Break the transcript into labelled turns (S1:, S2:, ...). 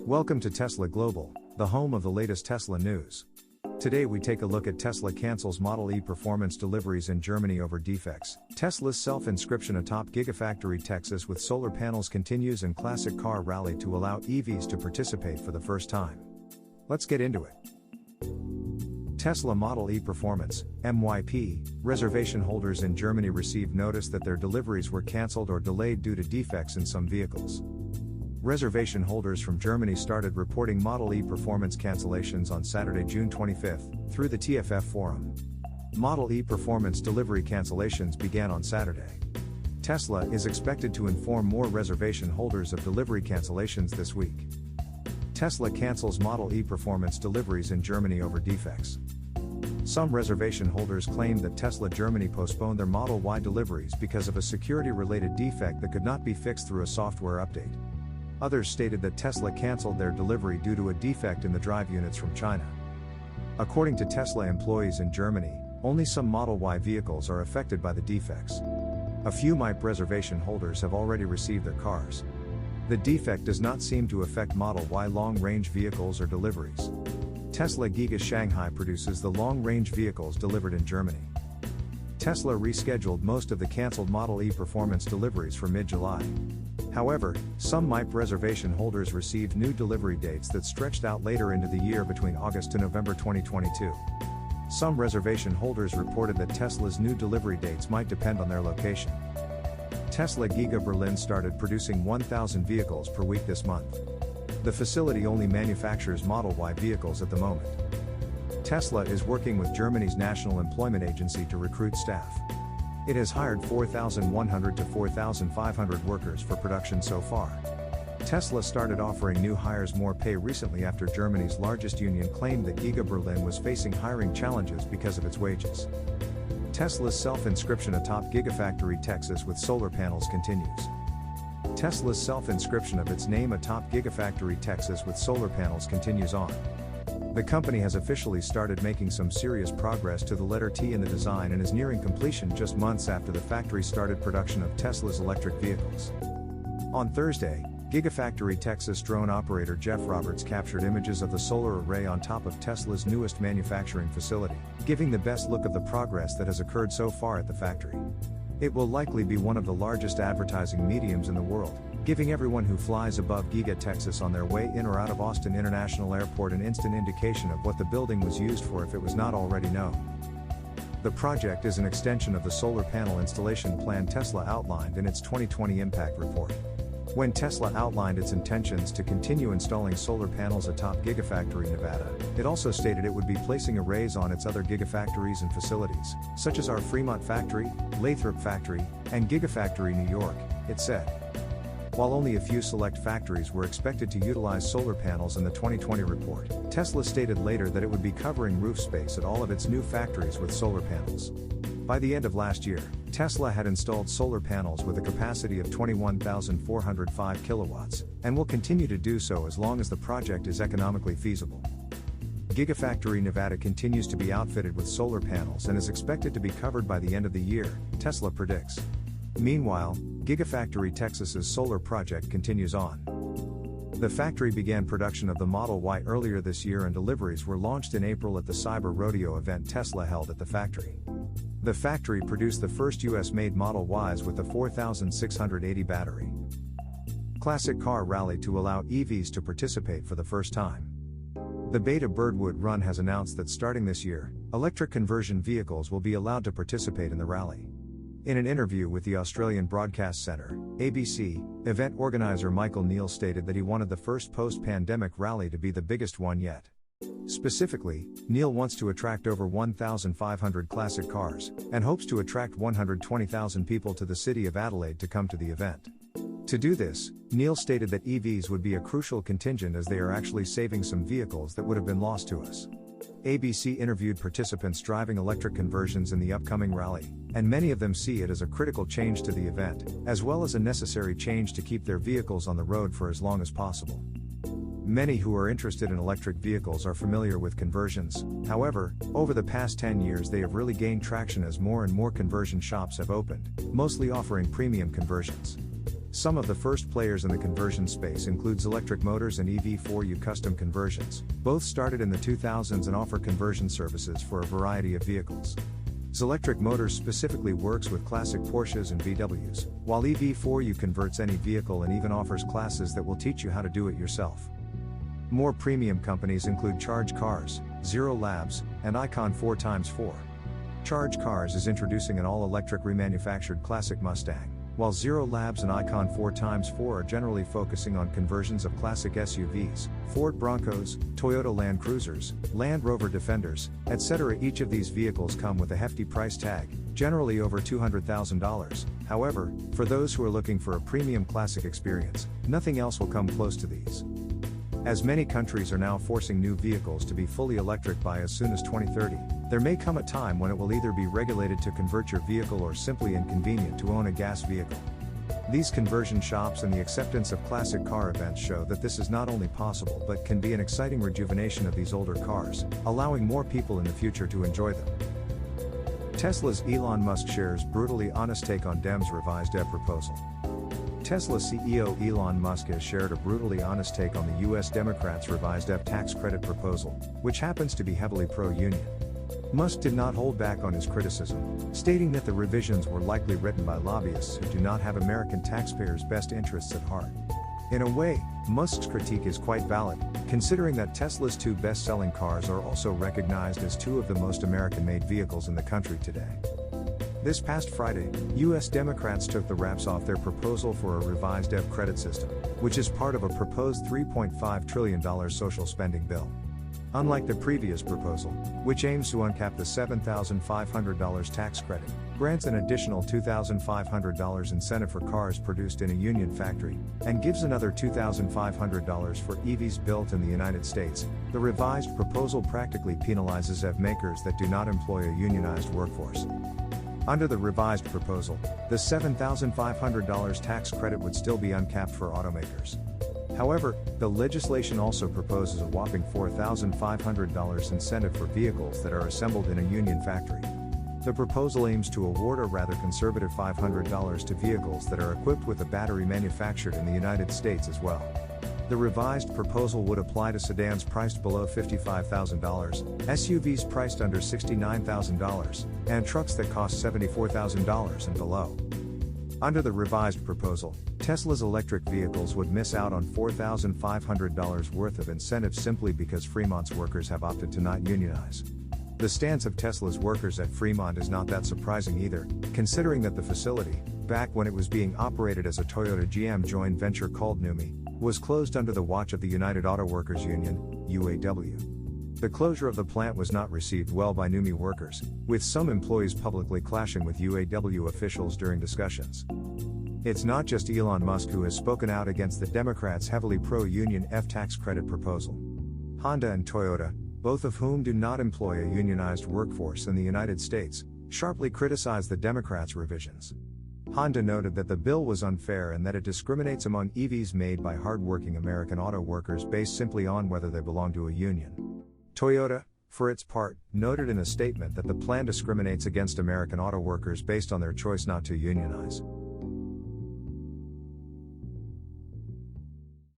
S1: Welcome to Tesla Global, the home of the latest Tesla news. Today we take a look at Tesla cancels Model E performance deliveries in Germany over defects, Tesla's self-inscription atop Gigafactory Texas with solar panels continues, and classic car rally to allow EVs to participate for the first time. Let's get into it. Tesla Model E Performance, MYP, reservation holders in Germany received notice that their deliveries were cancelled or delayed due to defects in some vehicles. Reservation holders from Germany started reporting Model E performance cancellations on Saturday, June 25, through the TFF forum. Model E performance delivery cancellations began on Saturday. Tesla is expected to inform more reservation holders of delivery cancellations this week. Tesla cancels Model E performance deliveries in Germany over defects. Some reservation holders claimed that Tesla Germany postponed their Model Y deliveries because of a security-related defect that could not be fixed through a software update. Others stated that Tesla canceled their delivery due to a defect in the drive units from China. According to Tesla employees in Germany, only some Model Y vehicles are affected by the defects. A few MYP reservation holders have already received their cars. The defect does not seem to affect Model Y long-range vehicles or deliveries. Tesla Giga Shanghai produces the long-range vehicles delivered in Germany. Tesla rescheduled most of the cancelled Model E performance deliveries for mid-July. However, some MYP reservation holders received new delivery dates that stretched out later into the year between August to November 2022. Some reservation holders reported that Tesla's new delivery dates might depend on their location. Tesla Giga Berlin started producing 1,000 vehicles per week this month. The facility only manufactures Model Y vehicles at the moment. Tesla is working with Germany's National Employment Agency to recruit staff. It has hired 4,100 to 4,500 workers for production so far. Tesla started offering new hires more pay recently after Germany's largest union claimed that Giga Berlin was facing hiring challenges because of its wages. Tesla's self-inscription atop Gigafactory Texas with solar panels continues. Tesla's self-inscription of its name atop Gigafactory Texas with solar panels continues on. The company has officially started making some serious progress to the letter T in the design and is nearing completion just months after the factory started production of Tesla's electric vehicles. On Thursday, Gigafactory Texas drone operator Jeff Roberts captured images of the solar array on top of Tesla's newest manufacturing facility, giving the best look of the progress that has occurred so far at the factory. It will likely be one of the largest advertising mediums in the world, giving everyone who flies above Giga Texas on their way in or out of Austin International Airport an instant indication of what the building was used for if it was not already known. The project is an extension of the solar panel installation plan Tesla outlined in its 2020 impact report. When Tesla outlined its intentions to continue installing solar panels atop Gigafactory Nevada, it also stated it would be placing arrays on its other gigafactories and facilities, such as our Fremont factory, Lathrop factory, and Gigafactory New York, it said. While only a few select factories were expected to utilize solar panels in the 2020 report, Tesla stated later that it would be covering roof space at all of its new factories with solar panels. By the end of last year, Tesla had installed solar panels with a capacity of 21,405 kilowatts, and will continue to do so as long as the project is economically feasible. Gigafactory Nevada continues to be outfitted with solar panels and is expected to be covered by the end of the year, Tesla predicts. Meanwhile, Gigafactory Texas's solar project continues on. The factory began production of the Model Y earlier this year and deliveries were launched in April at the Cyber Rodeo event Tesla held at the factory. The factory produced the first US-made Model Ys with the 4680 battery. Classic car rally to allow EVs to participate for the first time. The Beta Birdwood Run has announced that starting this year, electric conversion vehicles will be allowed to participate in the rally. In an interview with the Australian Broadcast Centre, ABC, event organizer Michael Neal stated that he wanted the first post-pandemic rally to be the biggest one yet. Specifically, Neal wants to attract over 1,500 classic cars, and hopes to attract 120,000 people to the city of Adelaide to come to the event. To do this, Neal stated that EVs would be a crucial contingent as they are actually saving some vehicles that would have been lost to us. ABC interviewed participants driving electric conversions in the upcoming rally, and many of them see it as a critical change to the event, as well as a necessary change to keep their vehicles on the road for as long as possible. Many who are interested in electric vehicles are familiar with conversions. However, over the past 10 years they have really gained traction as more and more conversion shops have opened, mostly offering premium conversions. Some of the first players in the conversion space includes Electric Motors and EV4U Custom Conversions. Both started in the 2000s and offer conversion services for a variety of vehicles. Electric Motors specifically works with classic Porsches and VWs, while EV4U converts any vehicle and even offers classes that will teach you how to do it yourself. More premium companies include Charge Cars, Zero Labs, and Icon 4x4. Charge Cars is introducing an all-electric remanufactured classic Mustang, while Zero Labs and Icon 4x4 are generally focusing on conversions of classic SUVs, Ford Broncos, Toyota Land Cruisers, Land Rover Defenders, etc. Each of these vehicles come with a hefty price tag, generally over $200,000. However, for those who are looking for a premium classic experience, nothing else will come close to these. As many countries are now forcing new vehicles to be fully electric by as soon as 2030, there may come a time when it will either be regulated to convert your vehicle or simply inconvenient to own a gas vehicle. These conversion shops and the acceptance of classic car events show that this is not only possible but can be an exciting rejuvenation of these older cars, allowing more people in the future to enjoy them. Tesla's Elon Musk shares brutally honest take on Dems' revised EV proposal. Tesla CEO Elon Musk has shared a brutally honest take on the US Democrats' revised EV tax credit proposal, which happens to be heavily pro-union. Musk did not hold back on his criticism, stating that the revisions were likely written by lobbyists who do not have American taxpayers' best interests at heart. In a way, Musk's critique is quite valid, considering that Tesla's two best-selling cars are also recognized as two of the most American-made vehicles in the country today. This past Friday, U.S. Democrats took the wraps off their proposal for a revised EV credit system, which is part of a proposed $3.5 trillion social spending bill. Unlike the previous proposal, which aims to uncap the $7,500 tax credit, grants an additional $2,500 incentive for cars produced in a union factory, and gives another $2,500 for EVs built in the United States, the revised proposal practically penalizes EV makers that do not employ a unionized workforce. Under the revised proposal, the $7,500 tax credit would still be uncapped for automakers. However, the legislation also proposes a whopping $4,500 incentive for vehicles that are assembled in a union factory. The proposal aims to award a rather conservative $500 to vehicles that are equipped with a battery manufactured in the United States as well. The revised proposal would apply to sedans priced below $55,000, SUVs priced under $69,000, and trucks that cost $74,000 and below. Under the revised proposal, Tesla's electric vehicles would miss out on $4,500 worth of incentives simply because Fremont's workers have opted to not unionize. The stance of Tesla's workers at Fremont is not that surprising either, considering that the facility, back when it was being operated as a Toyota-GM joint venture called NUMMI, was closed under the watch of the United Auto Workers Union, UAW. The closure of the plant was not received well by NUMMI workers, with some employees publicly clashing with UAW officials during discussions. It's not just Elon Musk who has spoken out against the Democrats' heavily pro-union EV tax credit proposal. Honda and Toyota, both of whom do not employ a unionized workforce in the United States, sharply criticized the Democrats' revisions. Honda noted that the bill was unfair and that it discriminates among EVs made by hardworking American auto workers based simply on whether they belong to a union. Toyota, for its part, noted in a statement that the plan discriminates against American auto workers based on their choice not to unionize.